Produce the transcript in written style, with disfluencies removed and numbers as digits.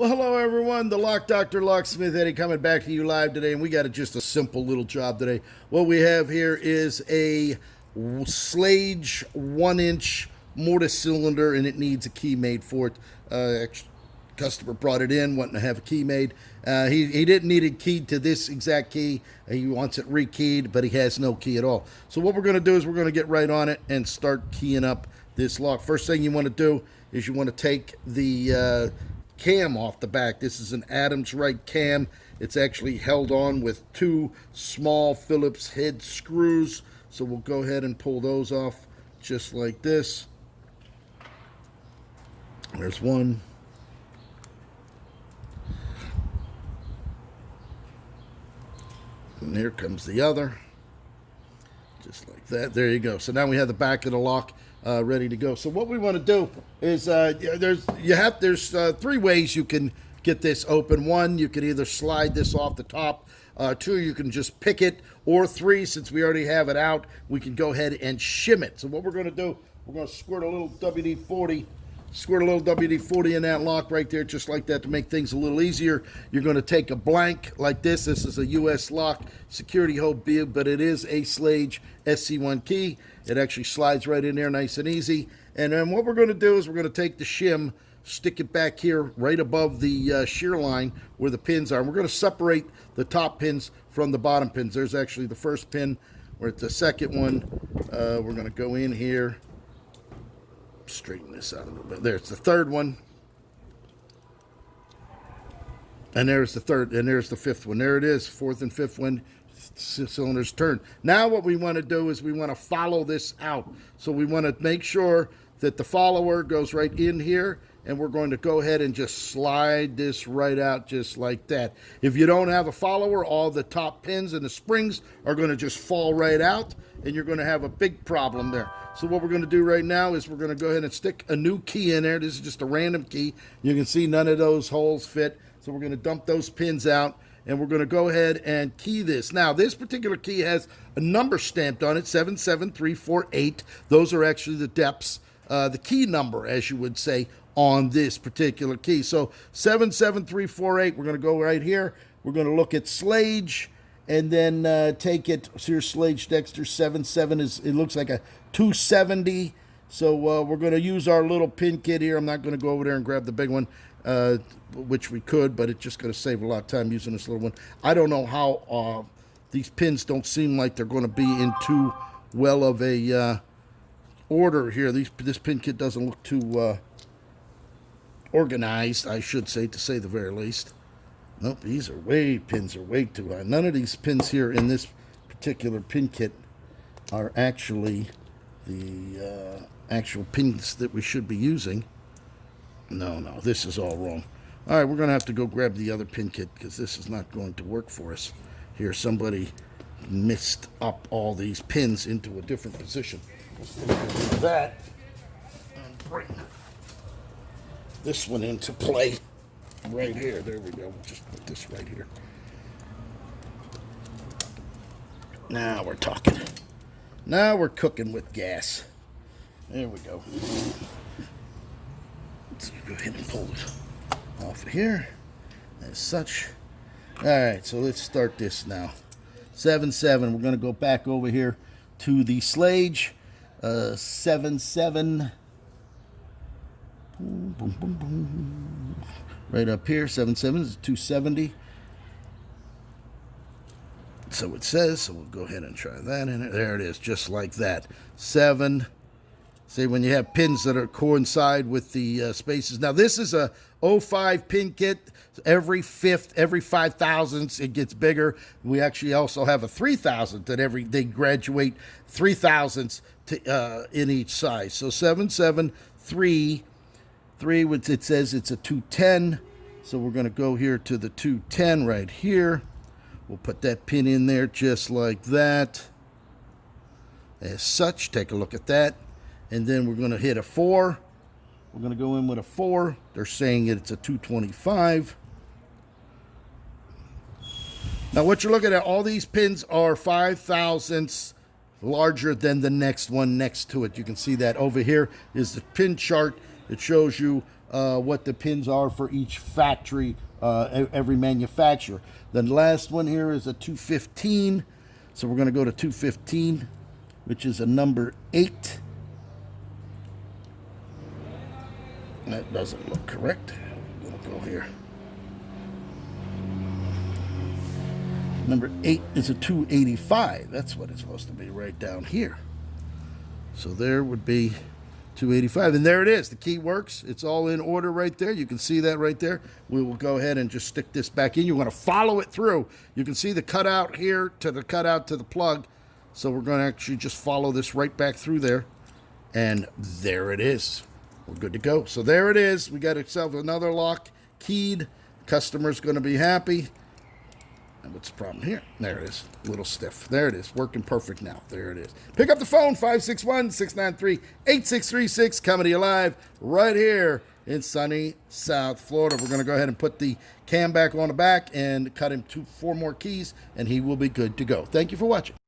Well, hello everyone. The Lock Doctor, Locksmith Eddy, coming back to you live today, and we got just a simple little job today. What we have here is a Schlage 1-inch mortise cylinder, and it needs a key made for it. Customer brought it in, wanting to have a key made. He didn't need it keyed to this exact key. He wants it rekeyed, but he has no key at all. So what we're going to do is we're going to get right on it and start keying up this lock. First thing you want to do is you want to take the cam off the back. This is an Adams Wright cam. It's actually held on with two small Phillips head screws. So we'll go ahead and pull those off just like this. There's one. And here comes the other. Just like that. There you go. So now we have the back of the lock ready to go. So what we want to do is there's three ways you can get this open. One, you can either slide this off the top. Two, you can just pick it. Or three, since we already have it out, we can go ahead and shim it. So what we're going to do, we're going to squirt a little WD-40 in that lock right there, just like that, to make things a little easier. You're going to take a blank like this. This is a U.S. lock security hold, but it is a Schlage SC1 key. It actually slides right in there nice and easy. And then what we're going to do is we're going to take the shim, stick it back here right above the shear line where the pins are. And we're going to separate the top pins from the bottom pins. There's actually the first pin. We're at the second one. We're going to go in here. Straighten this out a little bit. There's the third one. And there's the third, and there's the fifth one. There it is, fourth and fifth one. Cylinders turn. Now what we want to do is we want to follow this out. So we want to make sure that the follower goes right in here, and we're going to go ahead and just slide this right out just like that. If you don't have a follower, all the top pins and the springs are going to just fall right out, and you're going to have a big problem there. So what we're going to do right now is we're going to go ahead and stick a new key in there. This is just a random key. You can see none of those holes fit. So we're going to dump those pins out, and we're going to go ahead and key this. Now, this particular key has a number stamped on it, 77348. Those are actually the depths, the key number, as you would say, on this particular key. So 77348, we're going to go right here. We're going to look at Schlage, and then take it. So here's Schlage Dexter 77 is, it looks like a 270. So we're going to use our little pin kit here. I'm not going to go over there and grab the big one, which we could, but it's just going to save a lot of time using this little one. I don't know how these pins don't seem like they're going to be in too well of a order here. This pin kit doesn't look too organized, I should say, to say the very least. Nope, pins are way too high. None of these pins here in this particular pin kit are actually the actual pins that we should be using. No, this is all wrong. All right, we're going to have to go grab the other pin kit because this is not going to work for us. Here, somebody mixed up all these pins into a different position. Let's do that and bring this one into play right here. There we go. We'll just put this right here. Now we're talking. Now we're cooking with gas. There we go. Let's go ahead and pull it off of here as such. All right, so let's start this now. 77. We're going to go back over here to the Schlage 77. Boom, boom, boom, boom. Right up here, 77 is 270. So it says, so we'll go ahead and try that in it. There it is, just like that. 7. See, when you have pins that are coincide with the spaces. Now, this is a 05 pin kit. Every 5 thousandths, it gets bigger. We actually also have a 3,000 that they graduate 3 thousandths to, in each size. So 773. Which it says it's a 210. So we're going to go here to the 210 right here. We'll put that pin in there just like that. As such, take a look at that. And then we're going to hit a 4. We're going to go in with a 4. They're saying it's a 225. Now what you're looking at, all these pins are 5 thousandths larger than the next one next to it. You can see that over here is the pin chart. It shows you what the pins are for each factory, every manufacturer. The last one here is a 215. So we're going to go to 215, which is a number 8. That doesn't look correct. I'm going to go here. Number 8 is a 285. That's what it's supposed to be right down here. So there would be 285. And there it is. The key works. It's all in order right there. You can see that right there. We will go ahead and just stick this back in. You want to follow it through. You can see the cutout here to the cutout to the plug. So we're going to actually just follow this right back through there. And there it is. We're good to go. So there it is. We got ourselves another lock keyed. Customer's going to be happy. And what's the problem here? There it is. A little stiff. There it is. Working perfect now. There it is. Pick up the phone, 561-693-8636. Coming to you live right here in sunny South Florida. We're going to go ahead and put the cam back on the back and cut him 4 more keys, and he will be good to go. Thank you for watching.